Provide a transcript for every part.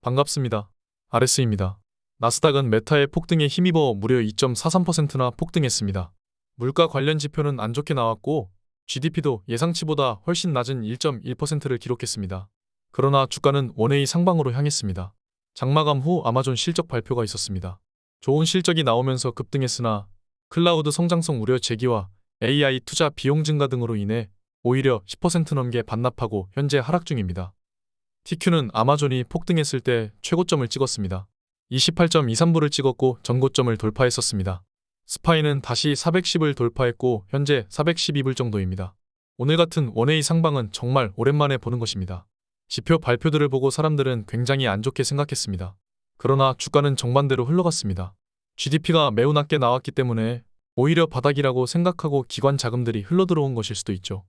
반갑습니다. RS입니다. 나스닥은 메타의 폭등에 힘입어 무려 2.43%나 폭등했습니다. 물가 관련 지표는 안 좋게 나왔고 GDP도 예상치보다 훨씬 낮은 1.1%를 기록했습니다. 그러나 주가는 원웨이 상방으로 향했습니다. 장마감 후 아마존 실적 발표가 있었습니다. 좋은 실적이 나오면서 급등했으나 클라우드 성장성 우려 제기와 AI 투자 비용 증가 등으로 인해 오히려 10% 넘게 반납하고 현재 하락 중입니다. TQ는 아마존이 폭등했을 때 최고점을 찍었습니다. 28.23불을 찍었고 전고점을 돌파했었습니다. 스파이는 다시 410을 돌파했고 현재 412불 정도입니다. 오늘 같은 원웨이 상방은 정말 오랜만에 보는 것입니다. 지표 발표들을 보고 사람들은 굉장히 안 좋게 생각했습니다. 그러나 주가는 정반대로 흘러갔습니다. GDP가 매우 낮게 나왔기 때문에 오히려 바닥이라고 생각하고 기관 자금들이 흘러들어온 것일 수도 있죠.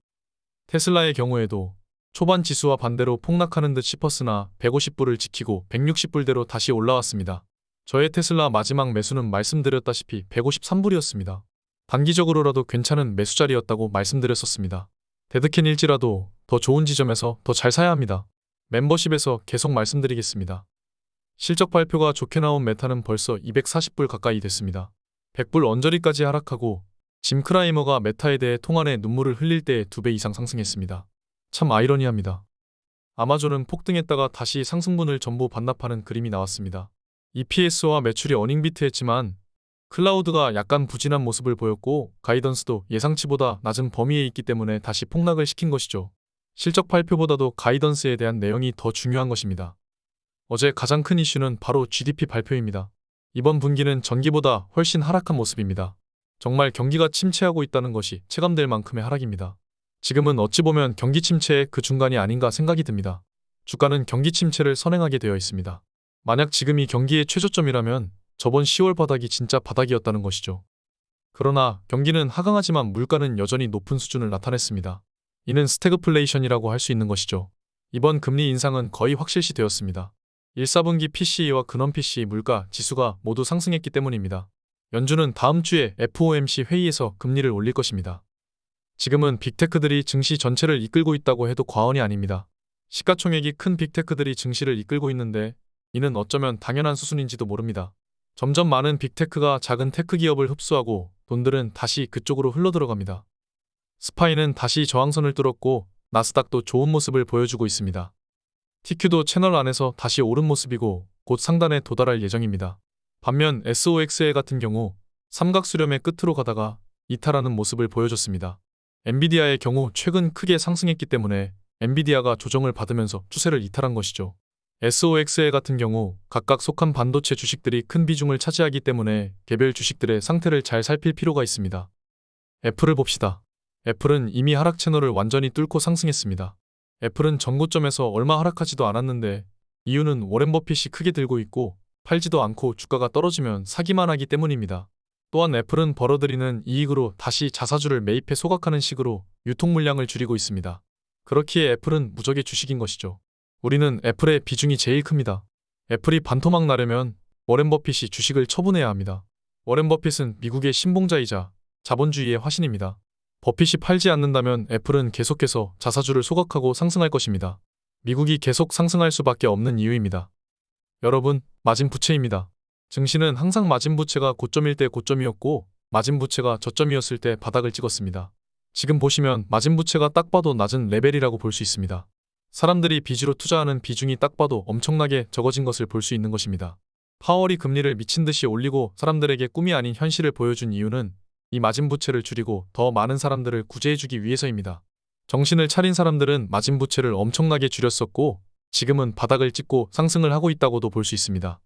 테슬라의 경우에도 초반 지수와 반대로 폭락하는 듯 싶었으나 150불을 지키고 160불대로 다시 올라왔습니다. 저의 테슬라 마지막 매수는 말씀드렸다시피 153불이었습니다. 단기적으로라도 괜찮은 매수 자리였다고 말씀드렸었습니다. 데드캔일지라도 더 좋은 지점에서 더 잘 사야 합니다. 멤버십에서 계속 말씀드리겠습니다. 실적 발표가 좋게 나온 메타는 벌써 240불 가까이 됐습니다. 100불 언저리까지 하락하고 짐 크라이머가 메타에 대해 통안에 눈물을 흘릴 때에 2배 이상 상승했습니다. 참 아이러니합니다. 아마존은 폭등했다가 다시 상승분을 전부 반납하는 그림이 나왔습니다. EPS와 매출이 어닝비트했지만 클라우드가 약간 부진한 모습을 보였고 가이던스도 예상치보다 낮은 범위에 있기 때문에 다시 폭락을 시킨 것이죠. 실적 발표보다도 가이던스에 대한 내용이 더 중요한 것입니다. 어제 가장 큰 이슈는 바로 GDP 발표입니다. 이번 분기는 전기보다 훨씬 하락한 모습입니다. 정말 경기가 침체하고 있다는 것이 체감될 만큼의 하락입니다. 지금은 어찌 보면 경기 침체의 그 중간이 아닌가 생각이 듭니다. 주가는 경기 침체를 선행하게 되어 있습니다. 만약 지금이 경기의 최저점이라면 저번 10월 바닥이 진짜 바닥이었다는 것이죠. 그러나 경기는 하강하지만 물가는 여전히 높은 수준을 나타냈습니다. 이는 스태그플레이션이라고 할 수 있는 것이죠. 이번 금리 인상은 거의 확실시 되었습니다. 1, 4분기 PCE와 근원 PCE 물가 지수가 모두 상승했기 때문입니다. 연준은 다음 주에 FOMC 회의에서 금리를 올릴 것입니다. 지금은 빅테크들이 증시 전체를 이끌고 있다고 해도 과언이 아닙니다. 시가총액이 큰 빅테크들이 증시를 이끌고 있는데 이는 어쩌면 당연한 수순인지도 모릅니다. 점점 많은 빅테크가 작은 테크 기업을 흡수하고 돈들은 다시 그쪽으로 흘러들어갑니다. 스파이는 다시 저항선을 뚫었고 나스닥도 좋은 모습을 보여주고 있습니다. TQ도 채널 안에서 다시 오른 모습이고 곧 상단에 도달할 예정입니다. 반면 SOXL 같은 경우 삼각수렴의 끝으로 가다가 이탈하는 모습을 보여줬습니다. 엔비디아의 경우 최근 크게 상승했기 때문에 엔비디아가 조정을 받으면서 추세를 이탈한 것이죠. SOXL 같은 경우 각각 속한 반도체 주식들이 큰 비중을 차지하기 때문에 개별 주식들의 상태를 잘 살필 필요가 있습니다. 애플을 봅시다. 애플은 이미 하락 채널을 완전히 뚫고 상승했습니다. 애플은 전고점에서 얼마 하락하지도 않았는데 이유는 워렌 버핏이 크게 들고 있고 팔지도 않고 주가가 떨어지면 사기만 하기 때문입니다. 또한 애플은 벌어들이는 이익으로 다시 자사주를 매입해 소각하는 식으로 유통 물량을 줄이고 있습니다. 그렇기에 애플은 무적의 주식인 것이죠. 우리는 애플의 비중이 제일 큽니다. 애플이 반토막 나려면 워렌 버핏이 주식을 처분해야 합니다. 워렌 버핏은 미국의 신봉자이자 자본주의의 화신입니다. 버핏이 팔지 않는다면 애플은 계속해서 자사주를 소각하고 상승할 것입니다. 미국이 계속 상승할 수밖에 없는 이유입니다. 여러분, 마진부채입니다. 증시는 항상 마진부채가 고점일 때 고점이었고 마진부채가 저점이었을 때 바닥을 찍었습니다. 지금 보시면 마진부채가 딱 봐도 낮은 레벨이라고 볼 수 있습니다. 사람들이 빚으로 투자하는 비중이 딱 봐도 엄청나게 적어진 것을 볼 수 있는 것입니다. 파월이 금리를 미친 듯이 올리고 사람들에게 꿈이 아닌 현실을 보여준 이유는 이 마진부채를 줄이고 더 많은 사람들을 구제해주기 위해서입니다. 정신을 차린 사람들은 마진부채를 엄청나게 줄였었고 지금은 바닥을 찍고 상승을 하고 있다고도 볼 수 있습니다.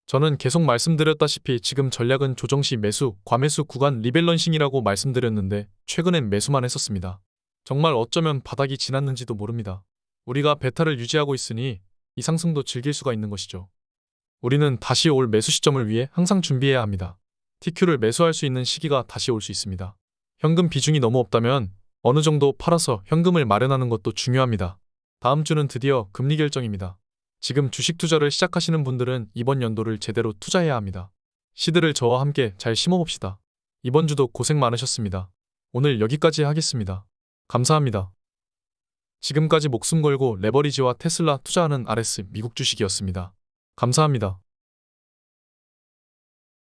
저는 계속 말씀드렸다시피 지금 전략은 조정시 매수, 과매수 구간 리밸런싱이라고 말씀드렸는데 최근엔 매수만 했었습니다. 정말 어쩌면 바닥이 지났는지도 모릅니다. 우리가 베타를 유지하고 있으니 이 상승도 즐길 수가 있는 것이죠. 우리는 다시 올 매수 시점을 위해 항상 준비해야 합니다. TQ를 매수할 수 있는 시기가 다시 올 수 있습니다. 현금 비중이 너무 없다면 어느 정도 팔아서 현금을 마련하는 것도 중요합니다. 다음 주는 드디어 금리 결정입니다. 지금 주식 투자를 시작하시는 분들은 이번 연도를 제대로 투자해야 합니다. 시드를 저와 함께 잘 심어봅시다. 이번 주도 고생 많으셨습니다. 오늘 여기까지 하겠습니다. 감사합니다. 지금까지 목숨 걸고 레버리지와 테슬라 투자하는 RS 미국 주식이었습니다. 감사합니다.